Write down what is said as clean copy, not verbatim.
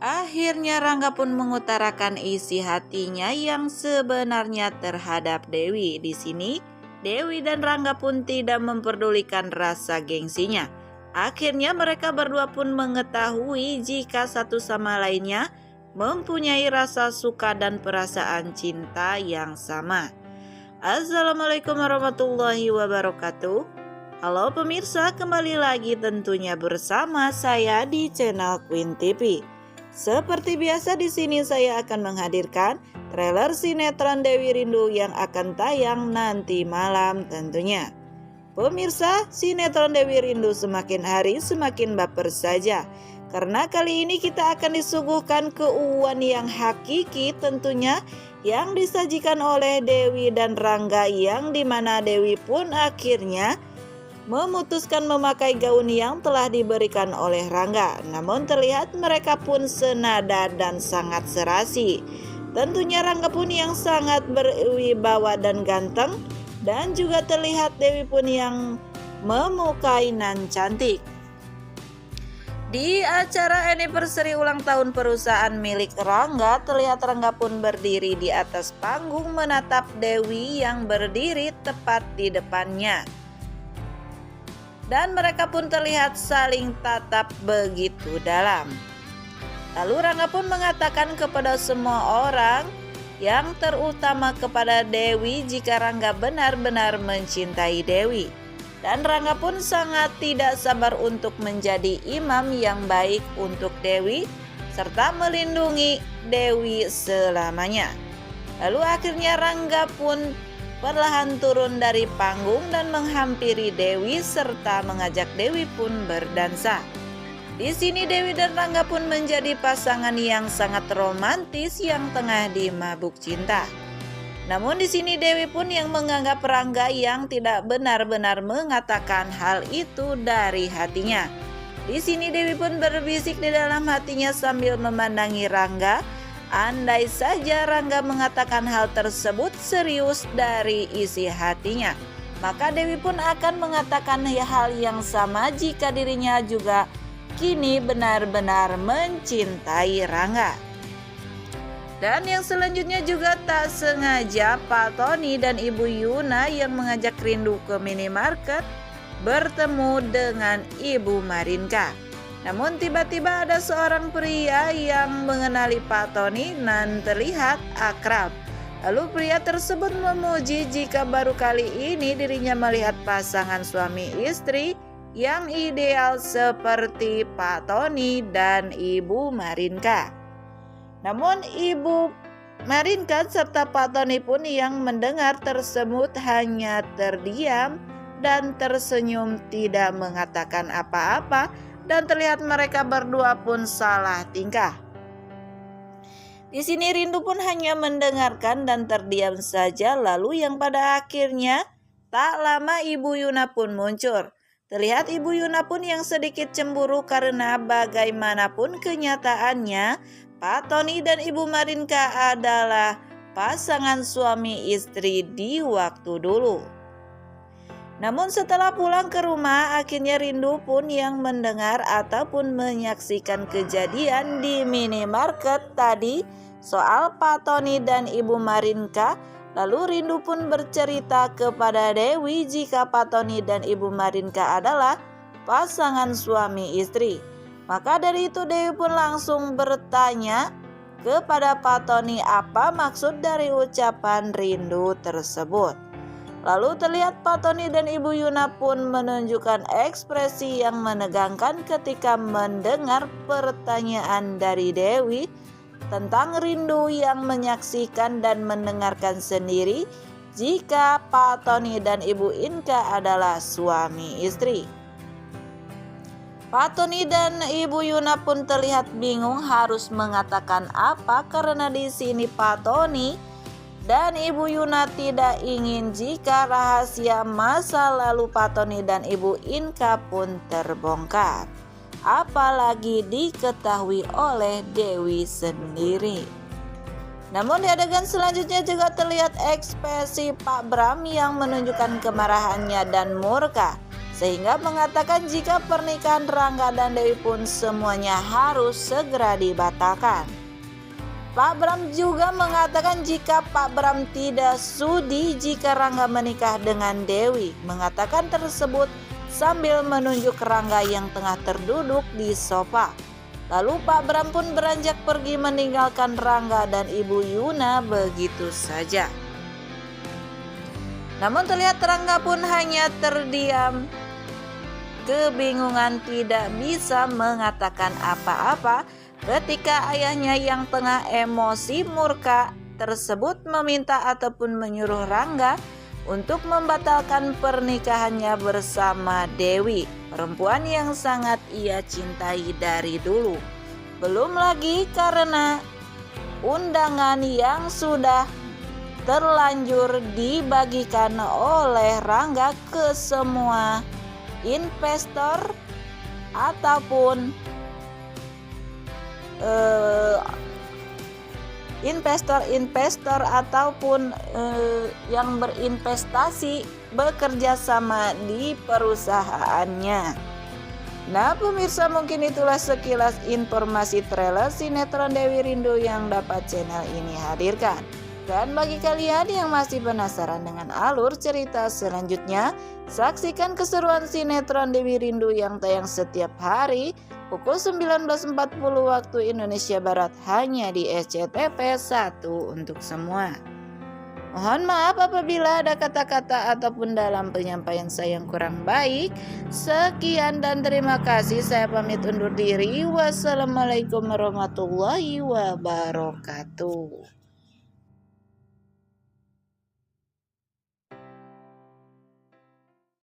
Akhirnya Rangga pun mengutarakan isi hatinya yang sebenarnya terhadap Dewi. Di sini Dewi dan Rangga pun tidak memperdulikan rasa gengsinya. Akhirnya mereka berdua pun mengetahui jika satu sama lainnya mempunyai rasa suka dan perasaan cinta yang sama. Assalamualaikum warahmatullahi wabarakatuh. Halo pemirsa, kembali lagi tentunya bersama saya di channel Queen TV. Seperti biasa di sini saya akan menghadirkan trailer sinetron Dewi Rindu yang akan tayang nanti malam tentunya. Pemirsa, sinetron Dewi Rindu semakin hari semakin baper saja. Karena kali ini kita akan disuguhkan keuuan yang hakiki tentunya yang disajikan oleh Dewi dan Rangga, yang dimana Dewi pun akhirnya memutuskan memakai gaun yang telah diberikan oleh Rangga. Namun terlihat mereka pun senada dan sangat serasi. Tentunya Rangga pun yang sangat berwibawa dan ganteng, dan juga terlihat Dewi pun yang memukai nan cantik. Di acara anniversary ulang tahun perusahaan milik Rangga, terlihat Rangga pun berdiri di atas panggung menatap Dewi yang berdiri tepat di depannya. Dan mereka pun terlihat saling tatap begitu dalam. Lalu Rangga pun mengatakan kepada semua orang, yang terutama kepada Dewi, jika Rangga benar-benar mencintai Dewi. Dan Rangga pun sangat tidak sabar untuk menjadi imam yang baik untuk Dewi, serta melindungi Dewi selamanya. Lalu akhirnya Rangga pun perlahan turun dari panggung dan menghampiri Dewi serta mengajak Dewi pun berdansa. Di sini Dewi dan Rangga pun menjadi pasangan yang sangat romantis yang tengah dimabuk cinta. Namun di sini Dewi pun yang menganggap Rangga yang tidak benar-benar mengatakan hal itu dari hatinya. Di sini Dewi pun berbisik di dalam hatinya sambil memandangi Rangga. Andai saja Rangga mengatakan hal tersebut serius dari isi hatinya, maka Dewi pun akan mengatakan hal yang sama jika dirinya juga kini benar-benar mencintai Rangga. Dan yang selanjutnya juga tak sengaja Pak Tony dan Ibu Yuna yang mengajak Rindu ke minimarket bertemu dengan Ibu Marinka. Namun tiba-tiba ada seorang pria yang mengenali Pak Tony dan terlihat akrab. Lalu pria tersebut memuji jika baru kali ini dirinya melihat pasangan suami istri yang ideal seperti Pak Tony dan Ibu Marinka. Namun Ibu Marinka serta Pak Tony pun yang mendengar tersebut hanya terdiam dan tersenyum, tidak mengatakan apa-apa. Dan terlihat mereka berdua pun salah tingkah. Di sini Rindu pun hanya mendengarkan dan terdiam saja. Lalu yang pada akhirnya tak lama Ibu Yuna pun muncul. Terlihat Ibu Yuna pun yang sedikit cemburu karena bagaimanapun kenyataannya Pak Tony dan Ibu Marinka adalah pasangan suami istri di waktu dulu. Namun setelah pulang ke rumah, akhirnya Rindu pun yang mendengar ataupun menyaksikan kejadian di minimarket tadi soal Pak Tony dan Ibu Marinka. Lalu Rindu pun bercerita kepada Dewi jika Pak Tony dan Ibu Marinka adalah pasangan suami istri. Maka dari itu Dewi pun langsung bertanya kepada Pak Tony apa maksud dari ucapan Rindu tersebut. Lalu terlihat Pak Tony dan Ibu Yuna pun menunjukkan ekspresi yang menegangkan ketika mendengar pertanyaan dari Dewi tentang Rindu yang menyaksikan dan mendengarkan sendiri jika Pak Tony dan Ibu Inka adalah suami istri. Pak Tony dan Ibu Yuna pun terlihat bingung harus mengatakan apa karena di sini Pak Tony dan Ibu Yuna tidak ingin jika rahasia masa lalu Pak Tony dan Ibu Inka pun terbongkar, apalagi diketahui oleh Dewi sendiri. Namun di adegan selanjutnya juga terlihat ekspresi Pak Bram yang menunjukkan kemarahannya dan murka sehingga mengatakan jika pernikahan Rangga dan Dewi pun semuanya harus segera dibatalkan. Pak Bram juga mengatakan jika Pak Bram tidak sudi jika Rangga menikah dengan Dewi, mengatakan tersebut sambil menunjuk Rangga yang tengah terduduk di sofa. Lalu Pak Bram pun beranjak pergi meninggalkan Rangga dan Ibu Yuna begitu saja. Namun terlihat Rangga pun hanya terdiam, kebingungan, tidak bisa mengatakan apa-apa ketika ayahnya yang tengah emosi murka tersebut meminta ataupun menyuruh Rangga untuk membatalkan pernikahannya bersama Dewi, perempuan yang sangat ia cintai dari dulu. Belum lagi karena undangan yang sudah terlanjur dibagikan oleh Rangga ke semua investor ataupun investor ataupun yang berinvestasi bekerja sama di perusahaannya. Nah pemirsa, mungkin itulah sekilas informasi trailer sinetron Dewi Rindu yang dapat channel ini hadirkan. Dan bagi kalian yang masih penasaran dengan alur cerita selanjutnya, saksikan keseruan sinetron Dewi Rindu yang tayang setiap hari pukul 19.40 waktu Indonesia Barat hanya di SCTV 1 untuk semua. Mohon maaf apabila ada kata-kata ataupun dalam penyampaian saya yang kurang baik. Sekian dan terima kasih. Saya pamit undur diri. Wassalamualaikum warahmatullahi wabarakatuh.